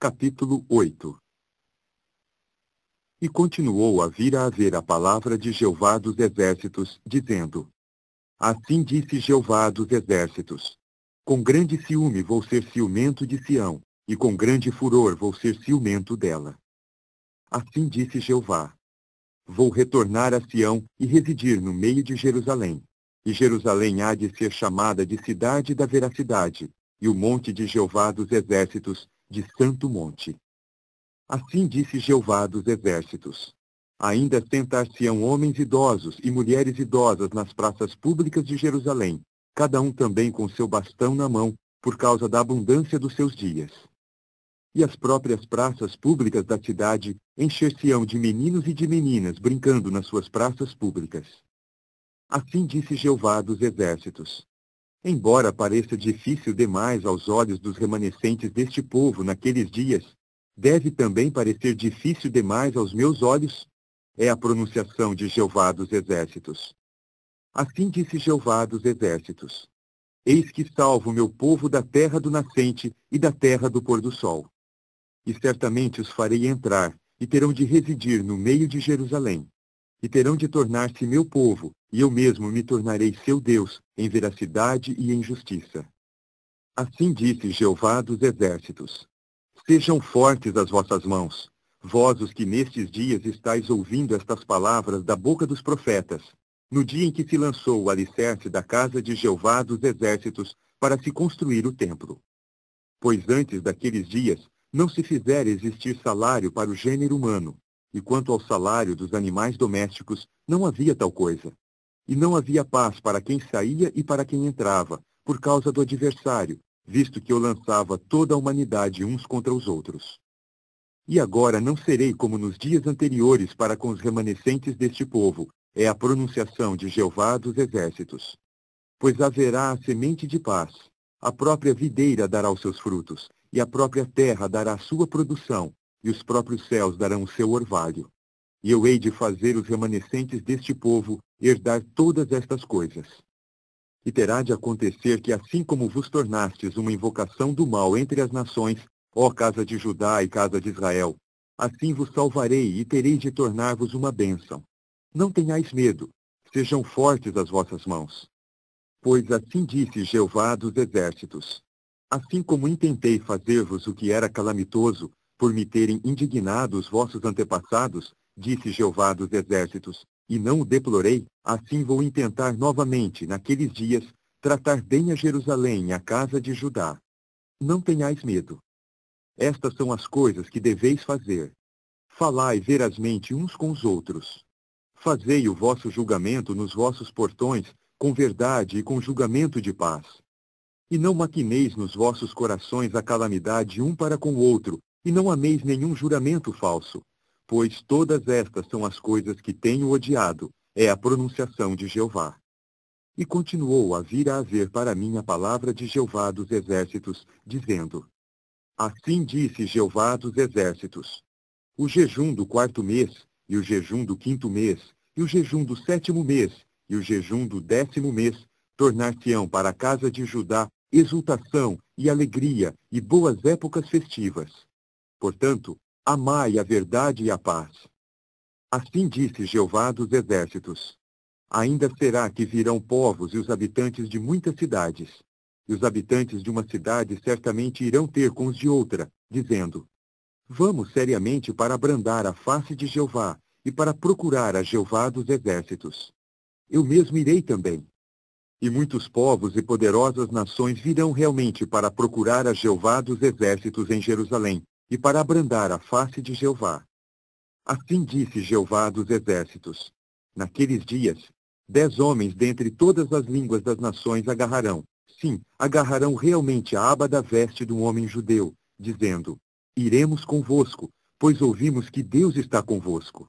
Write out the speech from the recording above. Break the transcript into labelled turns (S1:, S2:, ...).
S1: Capítulo 8. E continuou a vir a haver a palavra de Jeová dos exércitos, dizendo: Assim disse Jeová dos exércitos: Com grande ciúme vou ser ciumento de Sião, e com grande furor vou ser ciumento dela. Assim disse Jeová: Vou retornar a Sião e residir no meio de Jerusalém. E Jerusalém há de ser chamada de cidade da veracidade, e o monte de Jeová dos exércitos, de santo monte. Assim disse Jeová dos exércitos: Ainda sentar-se-ão homens idosos e mulheres idosas nas praças públicas de Jerusalém, cada um também com seu bastão na mão, por causa da abundância dos seus dias. E as próprias praças públicas da cidade encher-se-ão de meninos e de meninas brincando nas suas praças públicas. Assim disse Jeová dos exércitos: Embora pareça difícil demais aos olhos dos remanescentes deste povo naqueles dias, deve também parecer difícil demais aos meus olhos? É a pronunciação de Jeová dos exércitos. Assim disse Jeová dos exércitos: Eis que salvo o meu povo da terra do nascente e da terra do pôr do sol. E certamente os farei entrar, e terão de residir no meio de Jerusalém. E terão de tornar-se meu povo, e eu mesmo me tornarei seu Deus, em veracidade e em justiça. Assim disse Jeová dos exércitos: Sejam fortes as vossas mãos, vós os que nestes dias estáis ouvindo estas palavras da boca dos profetas, no dia em que se lançou o alicerce da casa de Jeová dos exércitos para se construir o templo. Pois antes daqueles dias não se fizera existir salário para o gênero humano, e quanto ao salário dos animais domésticos, não havia tal coisa. E não havia paz para quem saía e para quem entrava, por causa do adversário, visto que eu lançava toda a humanidade uns contra os outros. E agora não serei como nos dias anteriores para com os remanescentes deste povo, é a pronunciação de Jeová dos exércitos. Pois haverá a semente de paz, a própria videira dará os seus frutos, e a própria terra dará a sua produção, e os próprios céus darão o seu orvalho. E eu hei de fazer os remanescentes deste povo herdar todas estas coisas. E terá de acontecer que assim como vos tornastes uma invocação do mal entre as nações, ó casa de Judá e casa de Israel, assim vos salvarei e tereis de tornar-vos uma bênção. Não tenhais medo, sejam fortes as vossas mãos. Pois assim disse Jeová dos exércitos: Assim como intentei fazer-vos o que era calamitoso, por me terem indignado os vossos antepassados, disse Jeová dos exércitos, e não o deplorei, assim vou intentar novamente, naqueles dias, tratar bem a Jerusalém e a casa de Judá. Não tenhais medo. Estas são as coisas que deveis fazer. Falai verazmente uns com os outros. Fazei o vosso julgamento nos vossos portões, com verdade e com julgamento de paz. E não maquineis nos vossos corações a calamidade um para com o outro, e não ameis nenhum juramento falso. Pois todas estas são as coisas que tenho odiado, é a pronunciação de Jeová. E continuou a vir a haver para mim a palavra de Jeová dos exércitos, dizendo: Assim disse Jeová dos exércitos: O jejum do 4º mês, e o jejum do 5º mês, e o jejum do 7º mês, e o jejum do 10º mês, tornar-se-ão para a casa de Judá exultação e alegria e boas épocas festivas. Portanto, amai a verdade e a paz. Assim disse Jeová dos exércitos: Ainda será que virão povos e os habitantes de muitas cidades. E os habitantes de uma cidade certamente irão ter com os de outra, dizendo: Vamos seriamente para abrandar a face de Jeová, e para procurar a Jeová dos exércitos. Eu mesmo irei também. E muitos povos e poderosas nações virão realmente para procurar a Jeová dos exércitos em Jerusalém, e para abrandar a face de Jeová. Assim disse Jeová dos exércitos: Naqueles dias, 10 homens dentre todas as línguas das nações agarrarão, sim, agarrarão realmente a aba da veste de um homem judeu, dizendo: Iremos convosco, pois ouvimos que Deus está convosco.